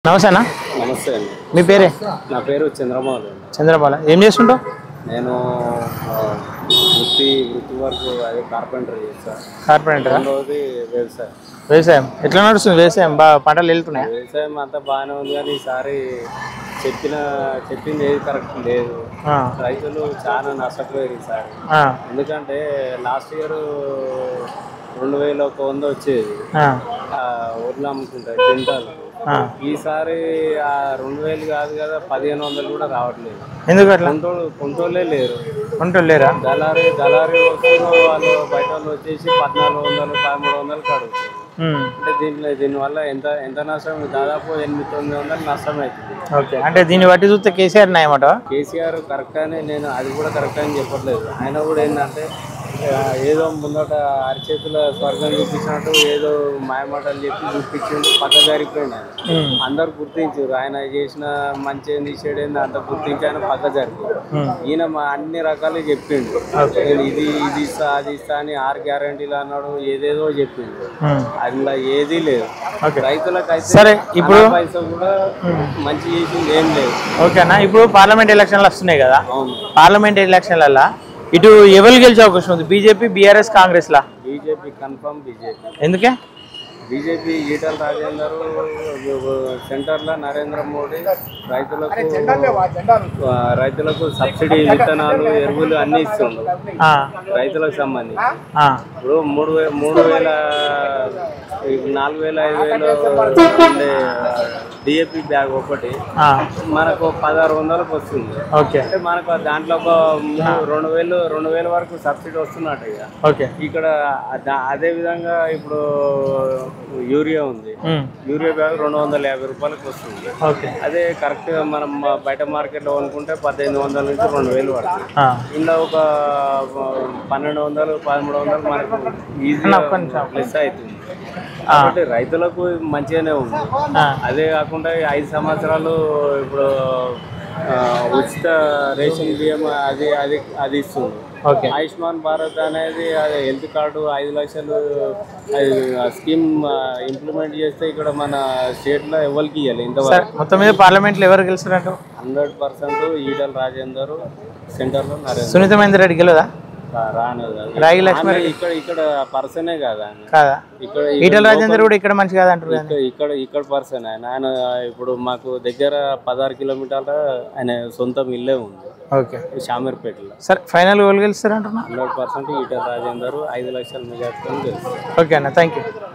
నమస్తే అన్న. నమస్తే అండి. మీ పేరే? నా పేరు చంద్రమౌళి. చంద్రబాల. ఏం చేస్తుంటావు? నేను వృత్తి వరకు అదే కార్పెంటర్ చేస్తాను. కార్పెంటర్. రెండవది వ్యవసాయం. వ్యవసాయం ఎట్లా నడుస్తుంది? వ్యవసాయం బాగా పంటలు వెళ్తున్నాయా? వ్యవసాయం అంతా బాగానే ఉంది, కానీ ఈసారి చెప్పింది ఏది కరెక్ట్ లేదు. రైతులు చాలా నష్టపోయారు ఈసారి. ఎందుకంటే లాస్ట్ ఇయర్ 2100 వచ్చేది వడ్లు అమ్ముకుంటారు క్వింటాలు. ఈసారి 2000 కాదు కదా, 1500 కూడా రావట్లేదు. ఎందుకు అట్లా? కొంటోళ్ళే లేరు. లేరా? దళారీ వాళ్ళు బయట వాళ్ళు వచ్చేసి 1400 1300 కడుగుతారు. అంటే దీనివల్ల ఎంత నష్టం? దాదాపు 800-900 నష్టం అవుతుంది. ఓకే, అంటే దీన్ని బట్టి చూస్తే కేసీఆర్ న్యాయమాట. కేసీఆర్ కరెక్ట్ అని నేను అది కూడా కరెక్ట్ అని చెప్పట్లేదు. ఆయన కూడా ఏంటంటే ఏదో ముందట అరిచేతుల స్వర్గం చూపించినట్టు ఏదో మాయమాటలు చెప్పి చూపించిండు, పక్క జరిగిపోయింది. ఆయన అందరు గుర్తించారు, ఆయన చేసిన మంచి ఏంది చెడు ఏంది అంత గుర్తించి ఆయన పక్క జరిగింది. ఈయన అన్ని రకాలు చెప్పిండు, నేను ఇది ఇస్తా అది ఇస్తా అని 6 గ్యారంటీలు అన్నాడు, ఏదేదో చెప్పిండు. అందులో ఏదీ లేదు. రైతులకు అయితే ఇప్పుడు పైసా కూడా మంచి చేసింది ఏం లేదు. ఓకేనా? ఇప్పుడు పార్లమెంట్ ఎలక్షన్లు వస్తున్నాయి కదా. అవును, పార్లమెంట్ ఎలక్షన్ల ఇటు ఎవరు గెలిచే అవకాశం ఉంది? బీజేపీ, బీఆర్ఎస్, కాంగ్రెస్ లా? BJP confirm. బీజేపీ. ఎందుకే? బీజేపీ ఈటల రాజేందర్, సెంటర్లో నరేంద్ర మోడీ రైతులకు సబ్సిడీ విత్తనాలు, ఎరువులు అన్ని ఇస్తుండ్రు రైతులకు సంబంధించి. ఇప్పుడు 3000 4000 5000 డిఏపి బ్యాగ్ ఒకటి మనకు 1600కు వస్తుంది. అంటే మనకు దాంట్లో ఒక 2000 వరకు సబ్సిడీ వస్తున్నట్టు. ఇక్కడ అదే విధంగా ఇప్పుడు యూరియా ఉంది, యూరియా బ్యాగ్ 250 రూపాయలకు వస్తుంది. అదే కరెక్ట్ గా మనం బయట మార్కెట్ లో కొనుక్కుంటే 1500 నుంచి 2000 వరకు. ఇందులో ఒక 1200 1300 మనకు ఈజీగా ప్లస్ అవుతుంది. కాబట్టి రైతులకు మంచిగానే ఉంది. అదే కాకుండా 5 సంవత్సరాలు ఇప్పుడు ఉచిత రేషన్ బియ్యం అది ఇస్తుంది. ఆయుష్మాన్ భారత్ అనేది అది హెల్త్ కార్డు 5 లక్షలు స్కీమ్ ఇంప్లిమెంట్ చేస్తే ఇక్కడ మన స్టేట్ లో ఎవరికి ఇవ్వాలి ఇంతవరకు. మొత్తం మీద పార్లమెంట్ లో ఎవరు గెలుస్తారంట? 100% ఈటల రాజేందర్, సెంటర్ లో నరేంద్ర. సునీత మహేందర్ రెడ్డి గెలవదా? రాగి లక్ష్మీ ఇక్కడ పర్సనే కాదా? ఇక్కడ ఈటల రాజేందర్ కూడా ఇక్కడ మంచి కాదంటారు. ఇక్కడ పర్సన్ ఆయన ఇప్పుడు మాకు దగ్గర 16 కిలోమీటర్ల ఆయన సొంతం ఇల్లే ఉంది. షామీర్పేటలో. సరే, ఫైనల్ గెలుస్తారంటున్నా? 100% ఈటల రాజేందర్ 5 లక్షల మెజార్టీతో గెలుస్తారు. ఓకే అన్న, థ్యాంక్ యూ.